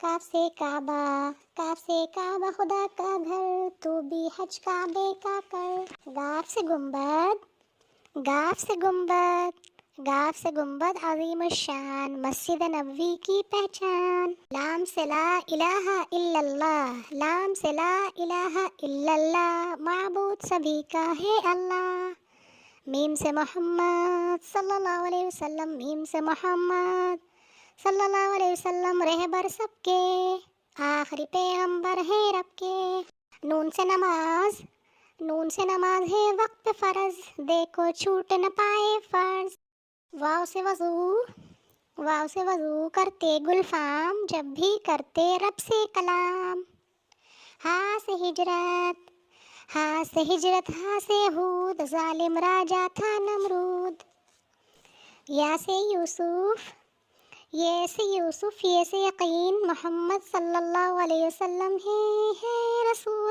کاف سے کعبہ، کاف سے کعبہ خدا کا گھر، تو بھی حج کعبے کا کر۔ گاف سے گنبد، گاف سے گنبد، گاف سے گنبد عظیم الشان، مسجد نبوی کی پہچان۔ لام سے لا الہ الا اللہ، لام سے لا الہ الا اللہ، معبود سبھی کا ہے اللہ۔ میم سے محمد صلی اللہ علیہ وسلم، میم سے محمد صلی اللہ علیہ وسلم، رہبر سب کے، آخری پیغمبر ہے رب کے۔ نون سے نماز، نون سے نماز ہے وقت فرض، دیکھو چھوٹ نہ پائے فرض۔ واو سے وضو، واو سے وضو کرتے گلفام، جب بھی کرتے رب سے کلام۔ ہاں سے ہجرت، ہاں سے ہجرت، ہاں سے ہود، ظالم راجا تھا نمرود۔ یا سے یوسف، یہ سے یوسف، یہ سے یقین، محمد صلی اللہ علیہ وسلم ہے رسول۔